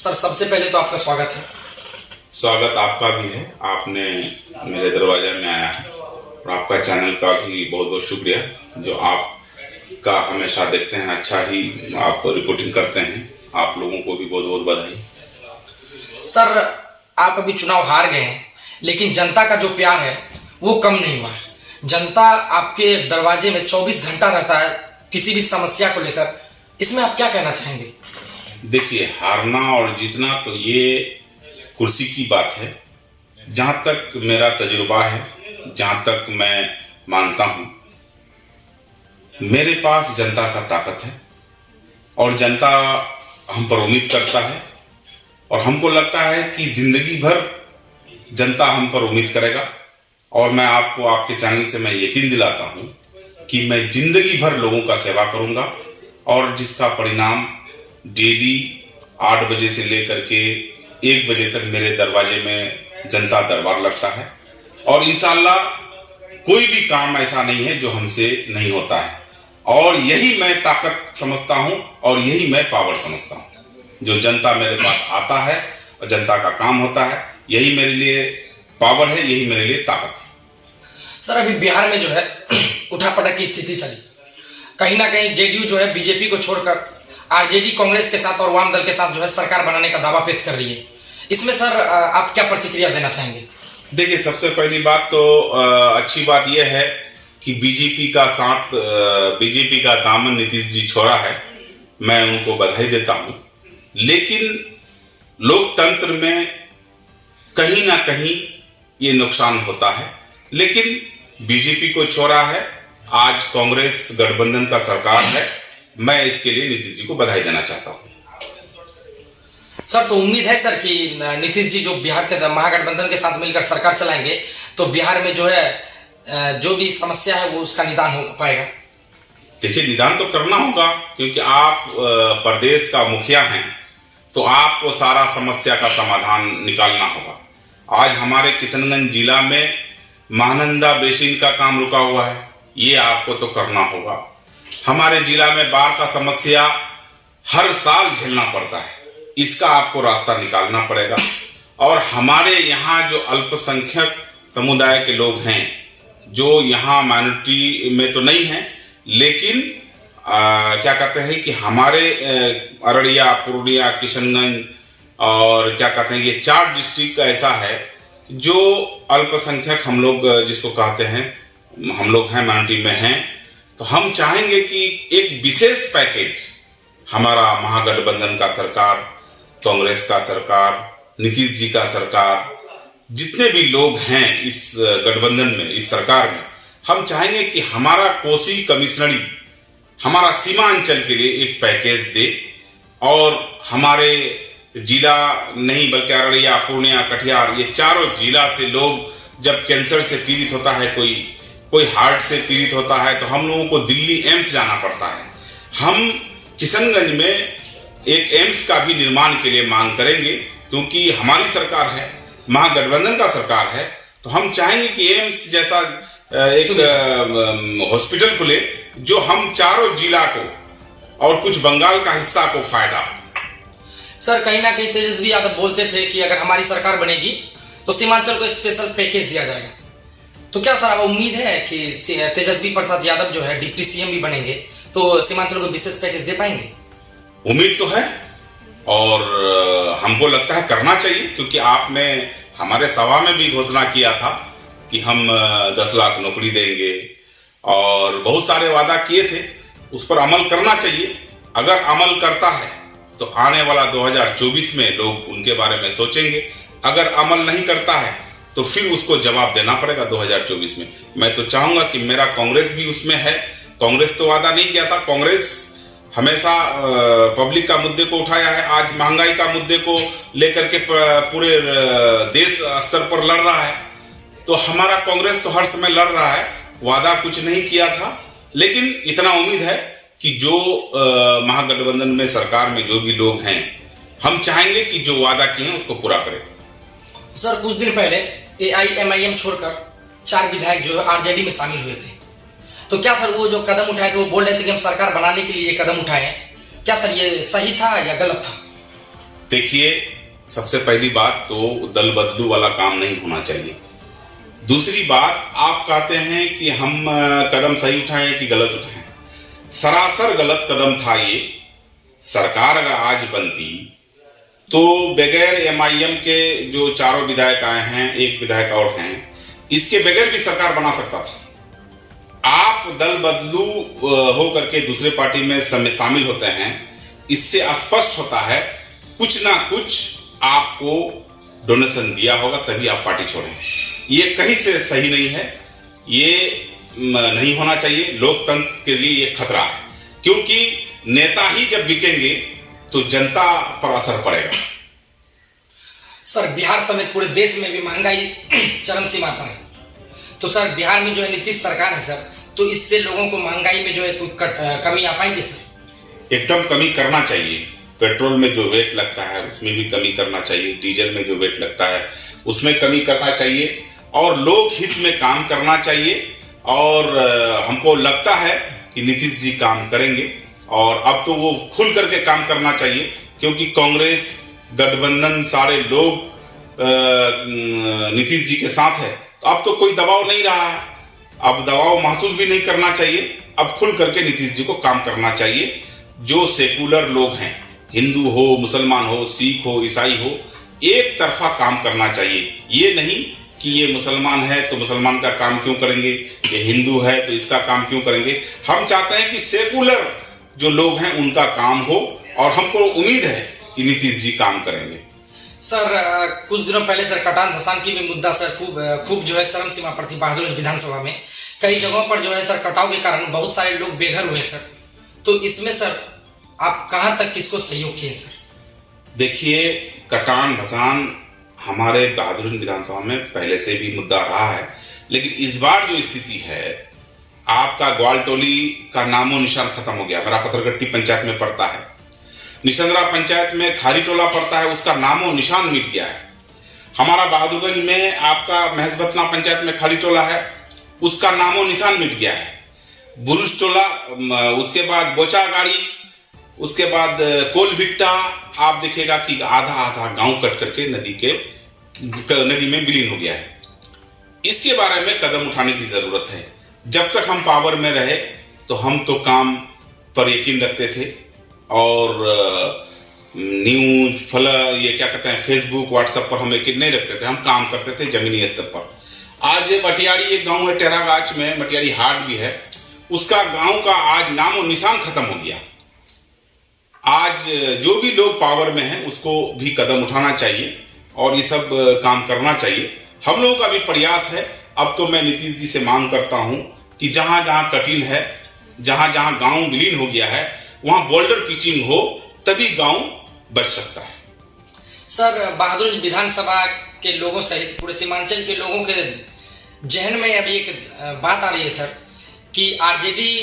Sir सबसे पहले तो आपका स्वागत है। स्वागत आपका भी है। आपने मेरे दरवाजे में आया है और आपका चैनल का भी बहुत बहुत शुक्रिया जो आपका हमेशा देखते हैं। अच्छा ही आप रिपोर्टिंग करते हैं। आप लोगों को भी बहुत बहुत बधाई। सर आप अभी चुनाव हार गए हैं, लेकिन जनता का जो प्यार है वो कम नहीं हुआ है। जनता आपके दरवाजे में 24 घंटा रहता है किसी भी समस्या को लेकर। इसमें आप क्या कहना चाहेंगे? देखिए, हारना और जीतना तो ये कुर्सी की बात है। जहाँ तक मेरा तजुर्बा है, जहाँ तक मैं मानता हूँ, मेरे पास जनता का ताकत है और जनता हम पर उम्मीद करता है और हमको लगता है कि जिंदगी भर जनता हम पर उम्मीद करेगा। और मैं आपको आपके चैनल से मैं यकीन दिलाता हूँ कि मैं जिंदगी भर लोगों का सेवा करूँगा और जिसका परिणाम डेली 8 बजे से लेकर के 1 बजे तक मेरे दरवाजे में जनता दरबार लगता है। और इंशाअल्लाह कोई भी काम ऐसा नहीं है जो हमसे नहीं होता है। और यही मैं ताकत समझता हूं और यही मैं पावर समझता हूं। जो जनता मेरे पास आता है और जनता का काम होता है, यही मेरे लिए पावर है, यही मेरे लिए ताकत है। सर अभी बिहार में जो है उठापटक की स्थिति चली, कहीं ना कहीं जेडीयू जो है बीजेपी को छोड़कर आरजेडी कांग्रेस के साथ और वाम दल के साथ जो है सरकार बनाने का दावा पेश कर रही है। इसमें सर आप क्या प्रतिक्रिया देना चाहेंगे? देखिए, सबसे पहली बात तो अच्छी बात यह है कि बीजेपी का दामन नीतीश जी छोड़ा है। मैं उनको बधाई देता हूं। लेकिन लोकतंत्र में कहीं ना कहीं ये नुकसान होता है। लेकिन बीजेपी को छोड़ा है, आज कांग्रेस गठबंधन का सरकार है। मैं इसके लिए नीतीश जी को बधाई देना चाहता हूं। सर तो उम्मीद है सर कि नीतीश जी जो बिहार के महागठबंधन के साथ मिलकर सरकार चलाएंगे तो बिहार में जो है जो भी समस्या है वो उसका निदान हो पाएगा। देखिए, निदान तो करना होगा क्योंकि आप प्रदेश का मुखिया हैं, तो आपको सारा समस्या का समाधान निकालना होगा। आज हमारे किशनगंज जिला में महानंदा बेसिन का काम रुका हुआ है, ये आपको तो करना होगा। हमारे जिला में बाढ़ का समस्या हर साल झेलना पड़ता है, इसका आपको रास्ता निकालना पड़ेगा। और हमारे यहाँ जो अल्पसंख्यक समुदाय के लोग हैं, जो यहाँ माइनॉरिटी में तो नहीं हैं, लेकिन क्या कहते हैं कि हमारे अररिया, पूर्णिया, किशनगंज और क्या कहते हैं, ये 4 डिस्ट्रिक्ट का ऐसा है जो अल्पसंख्यक हम लोग जिसको कहते हैं, हम लोग हैं माइनॉरिटी में हैं। तो हम चाहेंगे कि एक विशेष पैकेज हमारा महागठबंधन का सरकार, कांग्रेस का सरकार, नीतीश जी का सरकार, जितने भी लोग हैं इस गठबंधन में, इस सरकार में, हम चाहेंगे कि हमारा कोसी कमिश्नरी हमारा सीमांचल के लिए एक पैकेज दे। और हमारे जिला नहीं बल्कि अररिया, पूर्णिया, कटिहार, ये चारों जिला से लोग जब कैंसर से पीड़ित होता है, कोई हार्ट से पीड़ित होता है, तो हम लोगों को दिल्ली एम्स जाना पड़ता है। हम किशनगंज में एक एम्स का भी निर्माण के लिए मांग करेंगे क्योंकि हमारी सरकार है, महागठबंधन का सरकार है। तो हम चाहेंगे कि एम्स जैसा एक हॉस्पिटल खुले जो हम चारों जिला को और कुछ बंगाल का हिस्सा को फायदा हो। सर कहीं ना कहीं तेजस्वी यादव बोलते थे कि अगर हमारी सरकार बनेगी तो सीमांचल को स्पेशल पैकेज दिया जाएगा। तो क्या सर अब उम्मीद है कि तेजस्वी प्रसाद यादव जो है डिप्टी सीएम भी बनेंगे तो सीमांचल को विशेष पैकेज दे पाएंगे? उम्मीद तो है और हमको लगता है करना चाहिए, क्योंकि आपने हमारे सभा में भी घोषणा किया था कि हम 10 लाख नौकरी देंगे और बहुत सारे वादा किए थे। उस पर अमल करना चाहिए। अगर अमल करता है तो आने वाला 2024 में लोग उनके बारे में सोचेंगे। अगर अमल नहीं करता है तो फिर उसको जवाब देना पड़ेगा 2024 में। मैं तो चाहूंगा कि मेरा कांग्रेस भी उसमें है। कांग्रेस तो वादा नहीं किया था, कांग्रेस हमेशा पब्लिक का मुद्दे को उठाया है। आज महंगाई का मुद्दे को लेकर के पूरे देश स्तर पर लड़ रहा है। तो हमारा कांग्रेस तो हर समय लड़ रहा है, वादा कुछ नहीं किया था। लेकिन इतना उम्मीद है कि जो महागठबंधन में सरकार में जो भी लोग हैं, हम चाहेंगे कि जो वादा किए हैं उसको पूरा करें। सर कुछ दिन पहले AIMIM छोड़कर 4 विधायक जो है आरजेडी में शामिल हुए थे, तो क्या सर वो जो कदम उठाए थे वो बोल रहे थे कि हम सरकार बनाने के लिए ये कदम उठाए हैं, क्या सर ये सही था या गलत था? देखिए, सबसे पहली बात तो दल बदलू वाला काम नहीं होना चाहिए। दूसरी बात, आप कहते हैं कि हम कदम सही उठाएं कि गलत उठाएं। सरासर गलत कदम था ये। सरकार अगर आज बनती तो बगैर एमआईएम के जो चारों विधायक आए हैं, एक विधायक और हैं, इसके बगैर भी सरकार बना सकता था। आप दल बदलू होकर के दूसरे पार्टी में शामिल होते हैं, इससे स्पष्ट होता है कुछ ना कुछ आपको डोनेशन दिया होगा तभी आप पार्टी छोड़ें। ये कहीं से सही नहीं है, ये नहीं होना चाहिए। लोकतंत्र के लिए ये खतरा है, क्योंकि नेता ही जब बिकेंगे तो जनता पर असर पड़ेगा। सर, बिहार समेत पूरे देश में भी महंगाई चरम सीमा पर है, तो सर बिहार में जो है नीतीश सरकार है सर, तो इससे लोगों को महंगाई में जो है कोई कमी आ पाएगी सर? एकदम कमी करना चाहिए। पेट्रोल में जो वेट लगता है उसमें भी कमी करना चाहिए, डीजल में जो वेट लगता है उसमें कमी करना चाहिए, और लोक हित में काम करना चाहिए। और हमको लगता है कि नीतीश जी काम करेंगे, और अब तो वो खुल करके काम करना चाहिए, क्योंकि कांग्रेस गठबंधन सारे लोग नीतीश जी के साथ है। तो अब तो कोई दबाव नहीं रहा है, अब दबाव महसूस भी नहीं करना चाहिए। अब खुल करके नीतीश जी को काम करना चाहिए। जो सेकुलर लोग हैं, हिंदू हो, मुसलमान हो, सिख हो, ईसाई हो, एक तरफा काम करना चाहिए। ये नहीं कि ये मुसलमान है तो मुसलमान का काम क्यों करेंगे, ये हिंदू है तो इसका काम क्यों करेंगे। हम चाहते हैं कि सेकुलर जो लोग हैं उनका काम हो, और हमको उम्मीद है कि नीतीश जी काम करेंगे। सर, कुछ दिनों पहले सर कटान धसान की भी मुद्दा सर खूब जो है चरम सीमा पर थी बहादुरगंज विधानसभा में। कई जगहों पर जो है सर कटाव के कारण बहुत सारे लोग बेघर हुए सर, तो इसमें सर आप कहां तक किसको सहयोग किए सर? देखिए, कटान धसान हमारे बहादुरगंज विधानसभा में पहले से भी मुद्दा रहा है, लेकिन इस बार जो स्थिति है, आपका ग्वालटोली का नामो निशान खत्म हो गया। मेरा पथरगट्टी पंचायत में पड़ता है, निशंद्रा पंचायत में खारी टोला पड़ता है, उसका नामो निशान मिट गया है। हमारा बहादुरगंज में आपका महसबतना पंचायत में खारी टोला है, उसका नामो निशान मिट गया है। बुरुज टोला, उसके बाद बोचा गाड़ी, उसके बाद कोल भिट्टा, आप देखिएगा कि आधा आधा गांव कट करके नदी में विलीन हो गया है। इसके बारे में कदम उठाने की जरूरत है। जब तक हम पावर में रहे तो हम तो काम पर यकीन रखते थे, और न्यूज ये क्या कहते हैं, फेसबुक व्हाट्सएप पर हम यकीन नहीं रखते थे। हम काम करते थे जमीनी स्तर पर। आज मटियाड़ी एक गांव है टेरागाछ में, मटियाड़ी हाट भी है, उसका गांव का आज नामो निशान खत्म हो गया। आज जो भी लोग पावर में हैं उसको भी कदम उठाना चाहिए और ये सब काम करना चाहिए। हम लोगों का भी प्रयास है। अब तो मैं नीतीश जी से मांग करता हूं कि जहां जहां कठिन है, जहां जहां गांव विलीन हो गया है, वहां बोल्डर पिचिंग हो, तभी गांव बच सकता है। सर, बहादुरगंज विधानसभा के लोगों सहित पूरे सीमांचल के लोगों के जहन में अभी एक बात आ रही है सर कि आरजेडी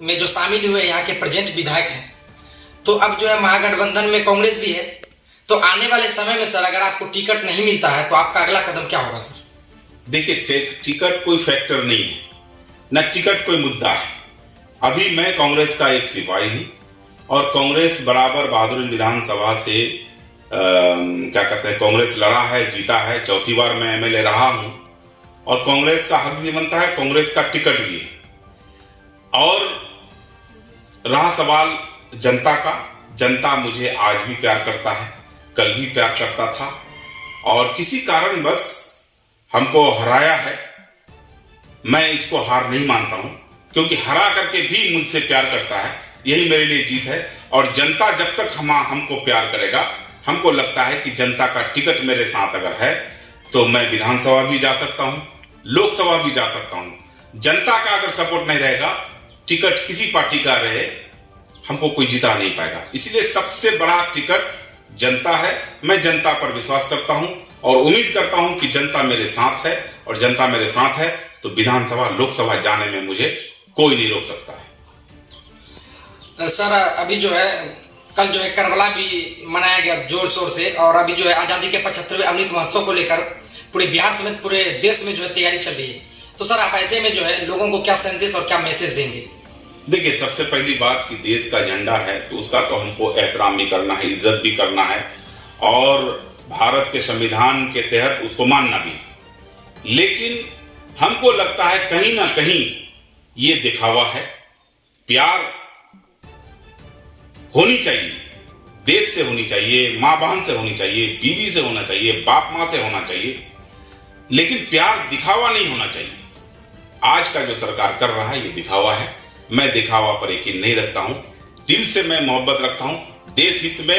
में जो शामिल हुए यहाँ के प्रेजेंट विधायक हैं, तो अब जो है महागठबंधन में कांग्रेस भी है, तो आने वाले समय में सर अगर आपको टिकट नहीं मिलता है तो आपका अगला कदम क्या होगा सर? देखिए, टिकट कोई फैक्टर नहीं है, न टिकट कोई मुद्दा है। अभी मैं कांग्रेस का एक सिपाही हूं, और कांग्रेस बराबर बहादुरगंज विधानसभा से क्या कहते हैं, कांग्रेस लड़ा है, जीता है, चौथी बार मैं एमएलए रहा हूं, और कांग्रेस का हक भी बनता है, कांग्रेस का टिकट भी है। और रहा सवाल जनता का, जनता मुझे आज भी प्यार करता है, कल भी प्यार करता था, और किसी कारण बस हमको हराया है। मैं इसको हार नहीं मानता हूं, क्योंकि हरा करके भी मुझसे प्यार करता है, यही मेरे लिए जीत है। और जनता जब तक हमको प्यार करेगा, हमको लगता है कि जनता का टिकट मेरे साथ अगर है तो मैं विधानसभा भी जा सकता हूं, लोकसभा भी जा सकता हूं। जनता का अगर सपोर्ट नहीं रहेगा, टिकट किसी पार्टी का रहे, हमको कोई जिता नहीं पाएगा। इसलिए सबसे बड़ा टिकट जनता है। मैं जनता पर विश्वास करता हूं और उम्मीद करता हूं कि जनता मेरे साथ है, और जनता मेरे साथ है तो विधानसभा लोकसभा जाने में मुझे कोई नहीं रोक सकता है। सर, अभी जो है कल जो है करबला भी मनाया गया जोर शोर से, और अभी जो है आजादी के 75वें अमृत महोत्सव को लेकर पूरे बिहार समेत पूरे देश में जो है तैयारी चल रही है। तो सर आप ऐसे में जो है लोगों को क्या संदेश और क्या मैसेज देंगे? देखिए, सबसे पहली बात कि देश का झंडा है तो उसका तो हमको एहतराम भी करना है, इज्जत भी करना है, और भारत के संविधान के तहत उसको मानना भी। लेकिन हमको लगता है कहीं ना कहीं ये दिखावा है। प्यार होनी चाहिए, देश से होनी चाहिए, माँ बहन से होनी चाहिए, बीवी से होना चाहिए, बाप माँ से होना चाहिए, लेकिन प्यार दिखावा नहीं होना चाहिए। आज का जो सरकार कर रहा है ये दिखावा है। मैं दिखावा पर यकीन नहीं रखता हूं, दिल से मैं मोहब्बत रखता हूं। देश हित में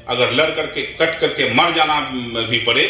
अगर लड़ करके कट करके मर जाना भी पड़े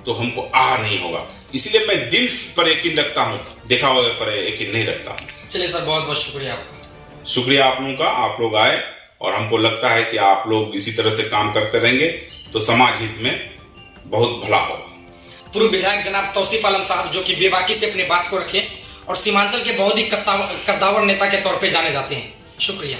तो हमको आह नहीं होगा। इसलिए मैं दिल पर यकीन रखता हूं, दिखावा पर यकीन नहीं रखता हूं। चलिए सर, बहुत बहुत शुक्रिया आपका। शुक्रिया आप लोगों का, आप लोग आए और हमको लगता है कि आप लोग इसी तरह से काम करते रहेंगे तो समाज हित में बहुत भला होगा। पूर्व विधायक जनाब तौसीफ आलम साहब, जो कि बेबाकी से अपनी बात को रखे और सीमांचल के बहुत ही कद्दावर नेता के तौर पे जाने जाते हैं। शुक्रिया।